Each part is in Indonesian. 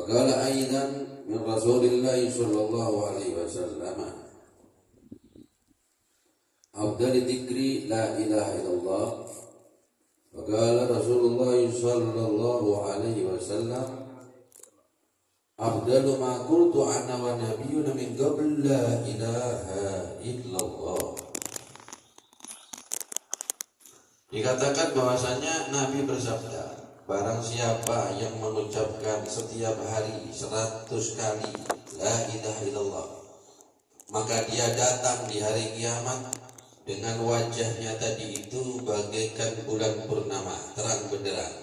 وقال أيضا من رسول الله صلى الله عليه وسلم أفضل الذكر لا إله إلا الله. وقال رسول الله صلى الله عليه وسلم أفضل ما قلت أنا والنبيون من قبل لا إله إلا الله. Dikatakan bahwasanya Nabi bersabda, barang siapa yang mengucapkan setiap hari 100 kali la ilaha illallah, maka dia datang di hari kiamat dengan wajahnya tadi itu bagaikan bulan purnama, terang benderang.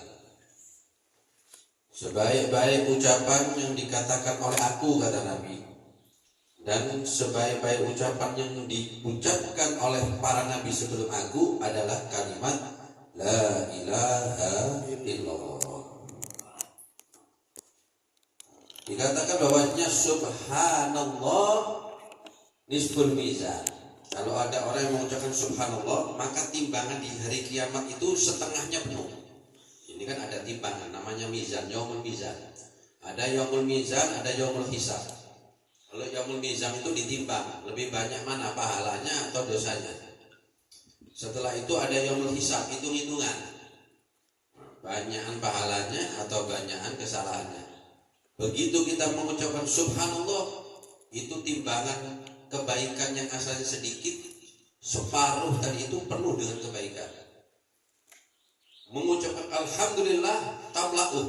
Sebaik-baik ucapan yang dikatakan oleh aku, kata Nabi, dan sebaik-baik ucapan yang diucapkan oleh para nabi sebelum aku adalah kalimat la ilaha illallah. Dikatakan bahwasanya subhanallah nisful mizan. Kalau ada orang yang mengucapkan subhanallah, maka timbangan di hari kiamat itu setengahnya penuh. Ini kan ada timbangan namanya mizan, yaumul mizan. Ada yaumul mizan, ada yaumul hisab. Kalau yaumul mizan itu ditimbang, lebih banyak mana pahalanya atau dosanya. Setelah itu ada yaumul hisab, hitung-hitungan, banyakan pahalanya atau banyakan kesalahannya. Begitu kita mengucapkan subhanallah, itu timbangan kebaikan yang asalnya sedikit, separuh tadi itu penuh dengan kebaikan. Mengucapkan alhamdulillah tamla'uh.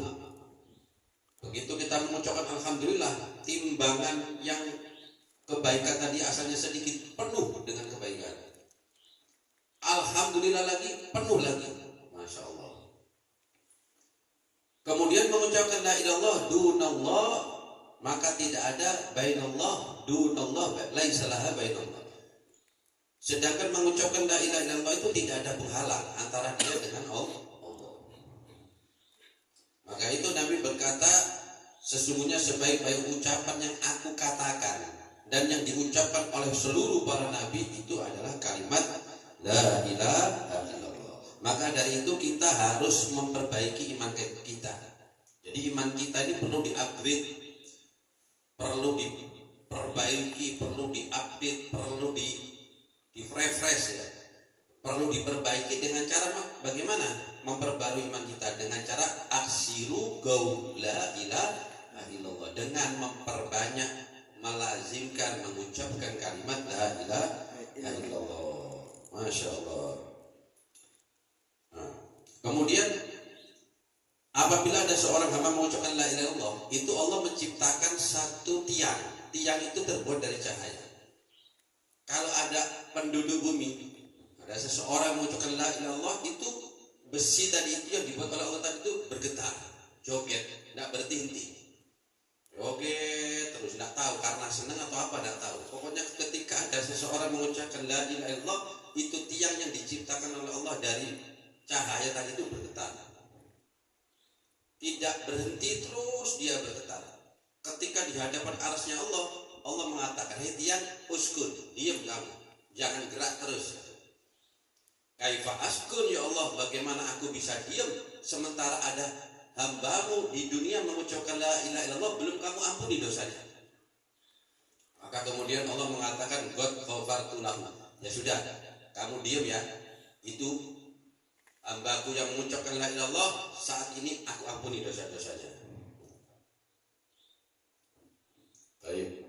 Begitu kita mengucapkan alhamdulillah, timbangan yang kebaikan tadi asalnya sedikit penuh dengan kebaikan. Alhamdulillah lagi penuh lagi, masya Allah. Kemudian mengucapkan la ilallah dunallah, maka tidak ada bainallah dunallah laisa laha bainallah. Sedangkan mengucapkan la ilaha illallah itu tidak ada penghalang antara dia dengan Allah. Maka itu Nabi berkata, sesungguhnya sebaik-baik ucapan yang aku katakan dan yang diucapkan oleh seluruh para nabi itu adalah kalimat la ilaha illallah. Maka dari itu kita harus memperbaiki iman kita. Jadi iman kita ini perlu di-upgrade, perlu diperbaiki, perlu di-update, perlu di-refresh ya. Perlu diperbaiki dengan cara bagaimana? Memperbarui iman kita dengan cara aksiru gaul la ilaha illallah, dengan memperbanyak melazimkan mengucapkan kalimat la ilaha illallah. Masya Allah. Nah, kemudian apabila ada seorang hamba mengucapkan la ilaha illallah, itu Allah menciptakan satu tiang. Tiang itu terbuat dari cahaya. Kalau ada penduduk bumi, ada seseorang mengucapkan la ilaha illallah, itu besi tadi itu yang dibuat oleh Allah tadi itu bergetar, joget, tidak berhenti. Joget terus, tidak tahu karena senang atau apa, tidak tahu. Pokoknya ketika ada seseorang mengucapkan la ilaha illallah, itu tiang yang diciptakan oleh Allah dari cahaya tadi itu bergetar. Tidak berhenti, terus dia bergetar. Ketika di hadapan arasnya Allah, Allah mengatakan, hei tiang, uskun, diam kamu, jangan gerak terus. Kaifa askun ya Allah, bagaimana aku bisa diam sementara ada hambamu di dunia mengucapkan la ilaha illallah, belum kamu ampuni dosanya. Maka kemudian Allah mengatakan God ghafartu lahu, ya sudah kamu diam ya, itu hambaku yang mengucapkan la ilaha illallah, saat ini aku ampuni dosa-dosanya. Baik.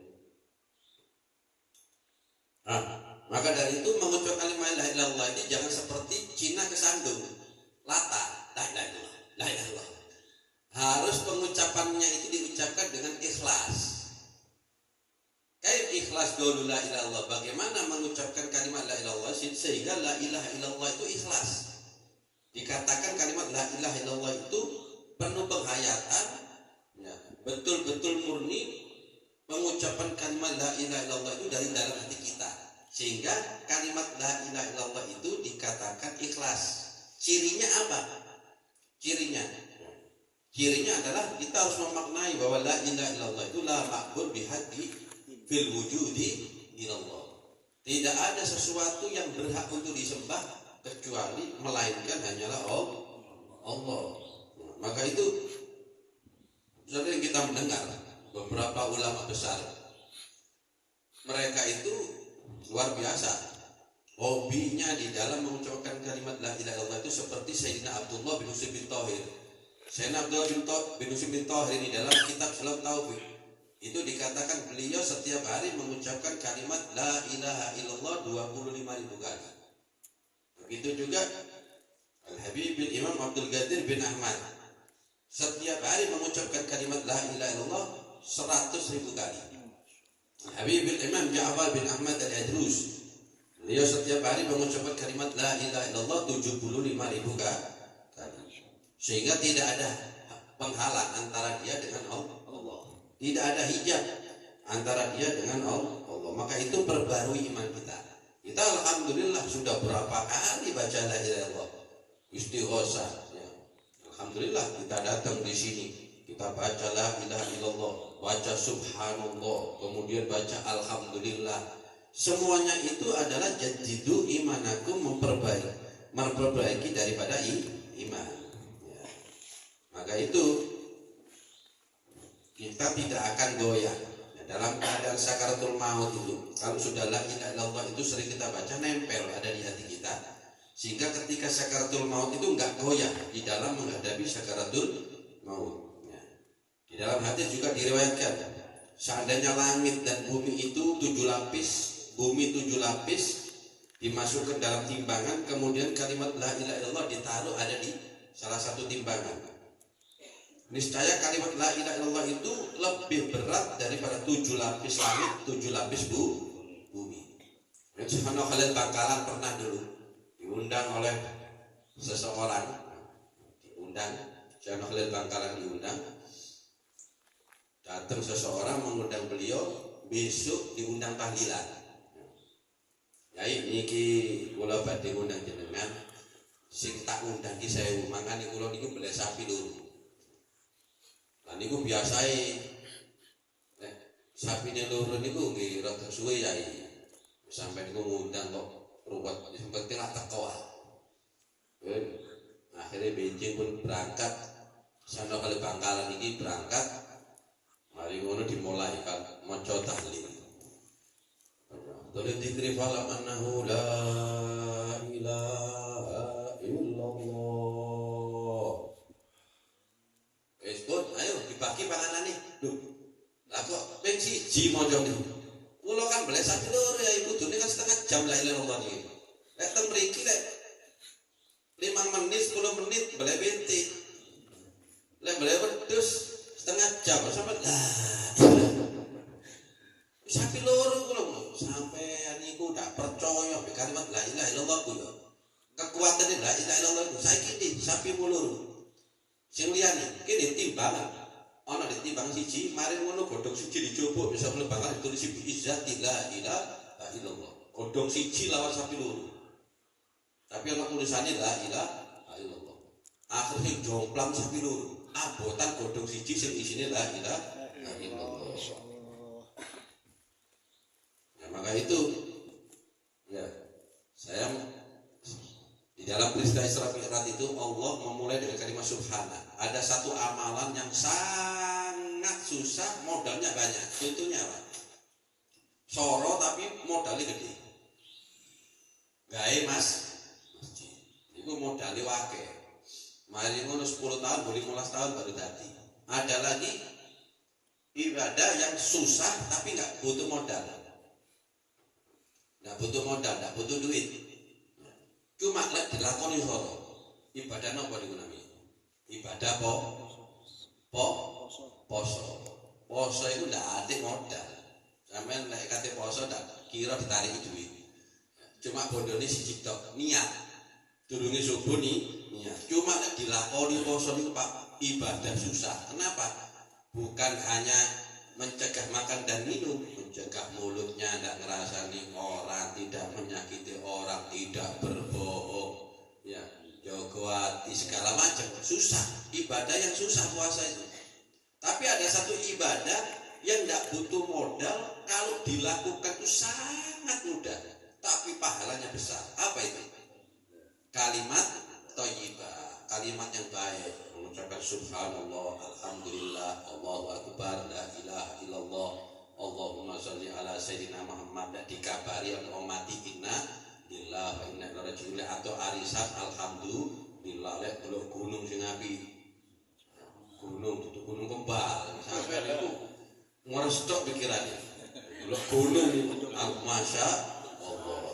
Maka dari itu mengucapkan la ilaha illallah ini jangan seperti Cina kesandung lata la ilaha illallah, la ilaha illallah. Harus pengucapannya itu diucapkan dengan ikhlas. Kayak ikhlas dulu la ilaha illallah. Bagaimana mengucapkan kalimat la ilaha illallah sehingga la ilaha illallah itu ikhlas. Dikatakan kalimat la ilaha illallah itu penuh penghayatan, ya, betul-betul murni. Mengucapkan kalimat la ilaha illallah itu dari dalam hati kita, sehingga kalimat la ilaha illallah itu dikatakan ikhlas. Cirinya apa? Cirinya adalah kita harus memaknai bahwa la ilaha illallah itu la ma'bud bihaqqi fil wujudi illallah. Tidak ada sesuatu yang berhak untuk disembah kecuali melainkan hanyalah Allah. Maka itu sering kita mendengar beberapa ulama besar, mereka itu luar biasa hobinya di dalam mengucapkan kalimat la ilaha illallah itu seperti Sayyidina Abdullah bin Husain bin Thahir. Sayyidina Abdullah bin Husain bin Thahir ini dalam kitab Salat Tauhid itu dikatakan beliau setiap hari mengucapkan kalimat la ilaha illallah 25.000 kali. Begitu juga Al-Habib bin Imam Abdul Qadir bin Ahmad setiap hari mengucapkan kalimat la ilaha illallah 100.000 kali. Habib bin Imam Ja'far bin Ahmad al-Adrus beliau setiap hari mengucapkan kalimat la ilaha illallah 75.000 kali. Sehingga tidak ada penghalang antara dia dengan Allah. Tidak ada hijab antara dia dengan Allah. Maka itu perbarui iman kita. Kita alhamdulillah sudah berapa kali baca la ilaha illallah, istighosah. Ya. Alhamdulillah kita datang di sini, kita baca la ilaha illallah, baca subhanallah, kemudian baca alhamdulillah. Semuanya itu adalah jadidu imanakum, memperbaiki daripada iman. Ya. Maka itu kita tidak akan goyah. Dalam keadaan sakaratul maut itu, kalau sudah la ilaha illallah itu sering kita baca, nempel ada di hati kita, sehingga ketika sakaratul maut itu enggak goyah di dalam menghadapi sakaratul maut. Ya. Di dalam hadis juga diriwayatkan, seandainya langit dan bumi itu 7 lapis, bumi 7 lapis dimasukkan dalam timbangan, kemudian kalimat la ilaha illallah ditaruh ada di salah satu timbangan. Niscaya kalimat la ilaha illallah itu lebih berat daripada 7 lapis langit, 7 lapis bumi. Syekh Khalil Bangkalan pernah dulu diundang oleh seseorang, Syekh Khalil Bangkalan diundang, datang seseorang mengundang beliau, besok diundang tahlilan. Yai niki kula badhe ngundang jenengan, sing tak undang ki 1000, mangane kula niku beli sapi loro. Lah niku biasae sapine loro niku nggih rada suwe yai. Sampai niku ngundang kok ruwet, sing penting lak teko wae. Akhirnya benjing pun berangkat, sana kali Bangkalan iki berangkat. Mari ngono dimulai kan maca tahlil. Dole dikri falam annahu la ilaha illallah. Esbon, ayo dibagi panganane. Lho. Lah kok ping 1 maca niku. Kula kan beli sapi loro ya ibu dune kan setengah jam la ilaha illallah niki. Lek teng mriki lek 5 menit 10 menit beli binti. Lek beli wedhus setengah jam sampai sapi loro kula sampai niku ndak percaya kalimat la ilaha illallah ku yo. Kekuatane la ilaha illallah ku saiki di sapi loro. Sing liyane kene timbangan. Ana di timbang siji, mari ngono godhong siji dicoba bisa mlebakan ditulis bi izzati la ilaha illallah. Godhong siji lawan sapi loro. Tapi ana tulisannya la ilaha illallah. Akhirnya jomplang sapi loro. Abotan godhong siji sing isine la ilaha illallah. Nah, maka itu ya saya di dalam peristiwa Isra Mi'raj itu Allah memulai dengan kalimat subhana. Ada satu amalan yang sangat susah, modalnya banyak. Contohnya apa? Soro tapi modalnya gede. Gawe masjid. Itu modalnya wake. Mari ngono 10 tahun, 15 tahun baru tadi. Ada lagi ibadah yang susah tapi nggak butuh modal. Nggak butuh modal, nggak butuh duit. Cuma lek dilakoni soro. Ibadah napa niku namanya? Ibadah poso. Poso itu ndak ada modal. Sampeyan lek kate poso ndak kira ditarik duit. Cuma bondone siji tok niat. Durunge subuh niat. Cuma lek dilakoni poso niku Pak ibadah susah. Kenapa? Bukan hanya mencegah makan dan minum, mencegah mulutnya tidak ngerasani orang, tidak menyakiti orang, tidak berbohong, ya, jaga hati segala macam. Susah, ibadah yang susah puasa itu. Tapi ada satu ibadah yang tidak butuh modal, kalau dilakukan itu sangat mudah, tapi pahalanya besar. Apa itu? Kalimat thayyibah. kalimat yang baik, mengucapkan subhanallah, alhamdulillah, Allahu akbar, la ilaha illallah, Allahumma sholli ala sayyidina Muhammad, dan dikabari oleh mati inna lillahi wa inna ilaihi raji'un, atau arisan alhamdulillah lek gunung sing api. Gunung kembal sampai itu ngerestok pikirannya. Gunung masya Allah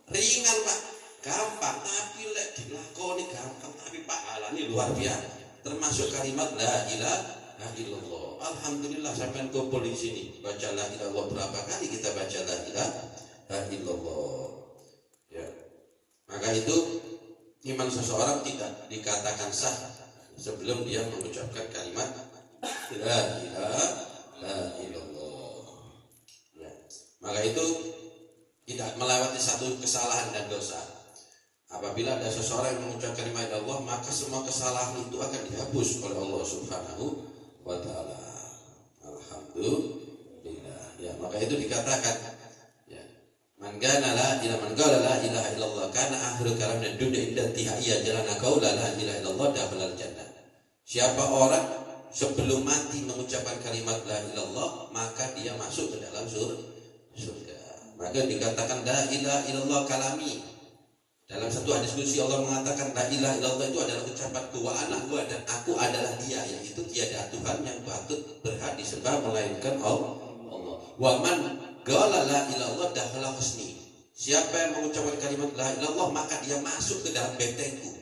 ringan Pak, gampang, tapi lek dilakoni gampang, tapi pahalanya luar biasa. Termasuk kalimat la ilaha illallah. Alhamdulillah sampai kumpul di sini baca la ilaha illallah. Berapa kali kita baca la ilaha illallah ya. Maka itu iman seseorang tidak dikatakan sah sebelum dia mengucapkan kalimat la ilaha illallah ya. Maka itu tidak melewati satu kesalahan dan dosa. Apabila ada seseorang yang mengucapkan kalimat Allah, maka semua kesalahan itu akan dihapus oleh Allah Subhanahu wa ta'ala. Alhamdulillah ya. Maka itu dikatakan ya, man kana la ilaha illallah kana akhiru kalamna dunya inda tihaiya jalana qaula la ilaha illallah dakhalal jannah. Siapa orang sebelum mati mengucapkan kalimat la ilallah, maka dia masuk ke dalam surga. Maka dikatakan la ilaha illallah kalami. Dalam satu hadis qudsi Allah mengatakan la ilaha illallah itu adalah ucapanku wa ana huwa, dan aku adalah dia, yaitu tiada Tuhan yang patut berhak disembah melainkan Allah. Wa man qala la ilallah dakhala husni. Siapa yang mengucapkan kalimat la ilallah, maka dia masuk ke dalam bentengku.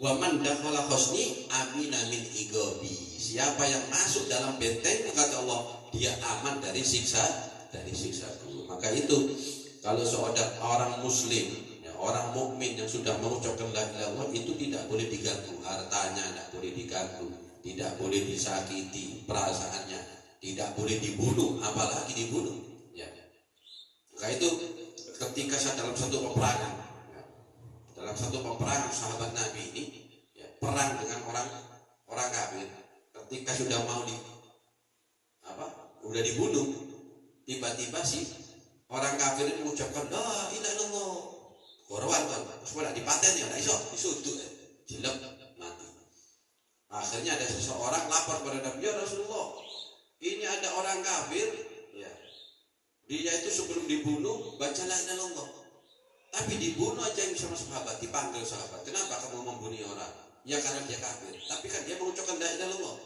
Wa man dakhala husni amina min igobi. Siapa yang masuk dalam benteng, kata Allah, dia aman dari siksaku. Maka itu kalau seorang orang muslim ya, orang mukmin yang sudah mengucapkan la ilaha illallah, itu tidak boleh diganggu hartanya, tidak boleh diganggu, tidak boleh disakiti perasaannya, tidak boleh dibunuh, apalagi dibunuh ya. Maka itu ketika dalam satu peperangan, dalam satu peperangan sahabat Nabi ini ya, perang dengan orang kafir, ketika sudah mau udah dibunuh, tiba-tiba si orang kafir ini mengucapkan la ilaha illallah, korban kan supaya dipaten ya, nggak iso disudut jelek mati. Akhirnya ada seseorang lapor kepada Nabi, ya Rasulullah, ini ada orang kafir ya, dia itu sebelum dibunuh baca la ilaha illallah, tapi dibunuh aja yang sama sahabat, dipanggil sahabat, kenapa kamu membunuh orang? Ya karena dia kafir, tapi kan dia mengucapkan la ilaha illallah.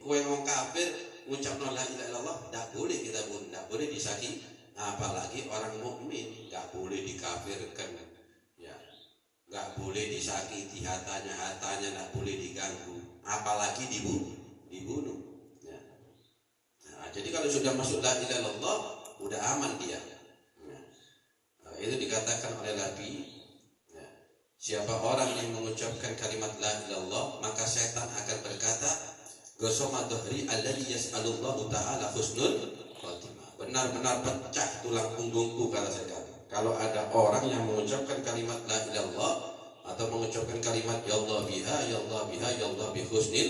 Kue ngomong kafir mengucapkan la ilaha illallah, tidak boleh kita bunuh, tidak boleh disakiti, apalagi orang mukmin tidak boleh dikafirkan ya, tidak boleh disakiti hatanya tidak boleh diganggu, apalagi dibunuh ya. Nah, jadi kalau sudah masuk la ilaha illallah udah aman dia. Itu dikatakan oleh Nabi ya, siapa orang yang mengucapkan kalimat la ilallah, maka setan akan berkata gosoma dhahri alladhi yas'alullahu ta'ala husnul khatimah. Benar-benar pecah tulang punggungku kata setan kalau ada orang yang mengucapkan kalimat la ilallah atau mengucapkan kalimat ya Allah biha ya Allah biha ya Allah bi husnil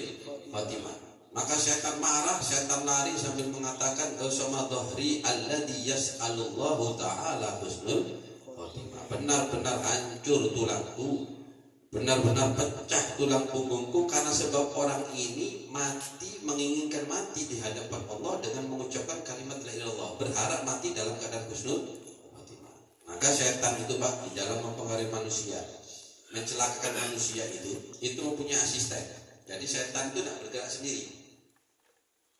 khatimah. Maka setan marah, setan lari sambil mengatakan gosoma dhahri alladhi yas'alullahu ta'ala husnul khatimah. Benar-benar hancur tulangku, benar-benar pecah tulang punggungku, karena sebab orang ini mati, menginginkan mati di hadapan Allah dengan mengucapkan kalimat la ilaha illallah, berharap mati dalam keadaan husnul khatimah. Maka setan itu Pak, di dalam mempengaruhi manusia, mencelakakan manusia itu mempunyai asisten. Jadi setan itu tidak bergerak sendiri.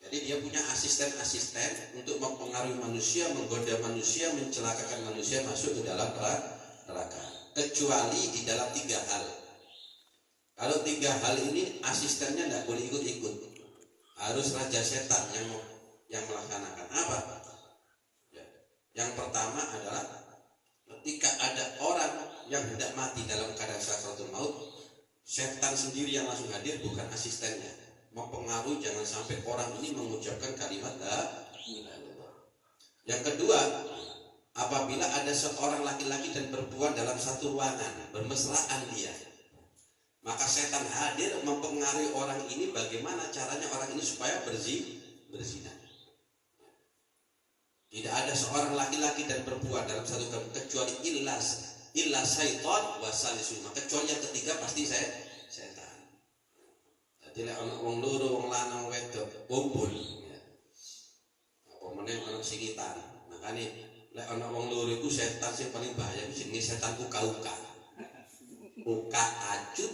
Jadi dia punya asisten-asisten untuk mempengaruhi manusia, menggoda manusia, mencelakakan manusia masuk ke dalam neraka. Kecuali di dalam 3 hal. Kalau 3 hal ini asistennya tidak boleh ikut-ikut. Harus raja setan yang melaksanakan. Apa? Ya. Yang pertama adalah ketika ada orang yang hendak mati dalam keadaan sakratul maut, setan sendiri yang langsung hadir, bukan asistennya, mempengaruhi jangan sampai orang ini mengucapkan kalimat la ilaha illallah. Yang kedua, apabila ada seorang laki-laki dan perempuan dalam satu ruangan bermesraan dia, maka setan hadir mempengaruhi orang ini bagaimana caranya orang ini supaya berzina. Tidak ada seorang laki-laki dan perempuan dalam satu kamar kecuali illa syaitan wa salisuhuma, kecuali yang ketiga pasti setan. Jadi lek ana wong loro, wong lanang wedok kumpul ya. Apa meneh ana singitan. Makane lek ana wong loro iku setan sing paling bahaya iku jenenge setan uka-uka. Uka ajut,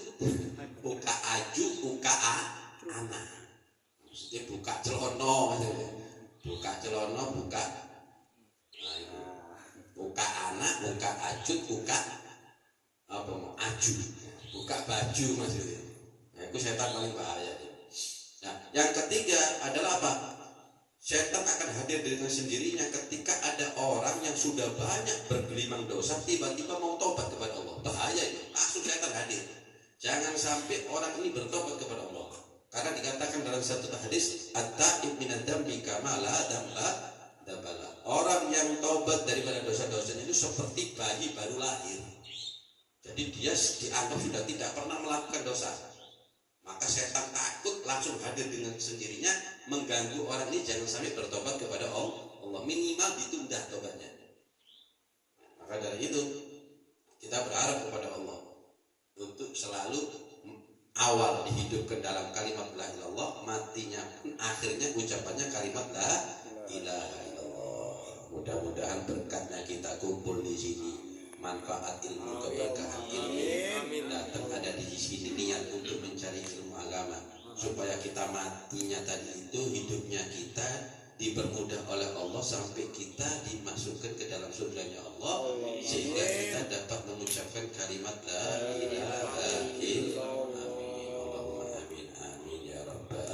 uka aju, uka anak. Maksudnya buka celana maksudnya. Buka celana, buka anak, buka ajut, buka apa mau aju, buka baju maksudnya. Nah, itu setan paling bahaya. Nah, yang ketiga adalah apa? Setan akan hadir dengan sendirinya ketika ada orang yang sudah banyak bergelimang dosa tiba-tiba mau tobat kepada Allah. Bahaya itu, langsung setan hadir. Jangan sampai orang ini bertobat kepada Allah. Karena dikatakan dalam satu hadis, at-ta'ib minad dambi kama la damba dabala. Orang yang taubat daripada dosa-dosanya itu seperti bayi baru lahir. Jadi dia dianggap sudah tidak pernah melakukan dosa. Maka setan takut langsung hadir dengan sendirinya mengganggu orang ini jangan sampai bertobat kepada Allah. Minimal ditunda tobatnya. Maka dari itu kita berharap kepada Allah untuk selalu awal dihidupkan dalam kalimat la ilaha illallah, matinya pun akhirnya ucapannya kalimat la ilaha illallah. Mudah-mudahan berkatnya kita kumpul di sini, manfaat ilmu, keberkahan ilmu datang ada di sini, niat untuk mencari ilmu agama supaya kita matinya tadi itu hidupnya kita dipermudah oleh Allah sampai kita dimasukkan ke dalam surganya Allah sehingga kita dapat mengucapkan kalimat la ilaha illallah. Allahumma amin amin ya rabbal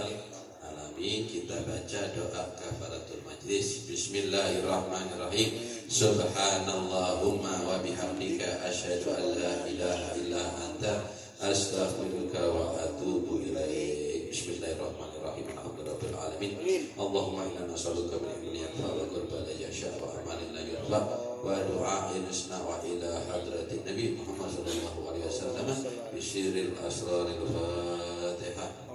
alamin. Kita baca doa kafaratul majlis. Bismillahirrahmanirrahim. Subhanallahumma wa bihamdika asyhadu an la ilaha illa anta astaghfiruka wa atubu ilaik. Bismillahirrahmanirrahim. Alhamdulillahirabbil alamin. Allahumma inna nas'aluka min ilmin yanfa' wa qurban la yasha' wa amalin la yurfa' wa du'a'in yusna' wa ila hadratin nabi Muhammad sallallahu alaihi wasallam bi sirril asraril Fatihah.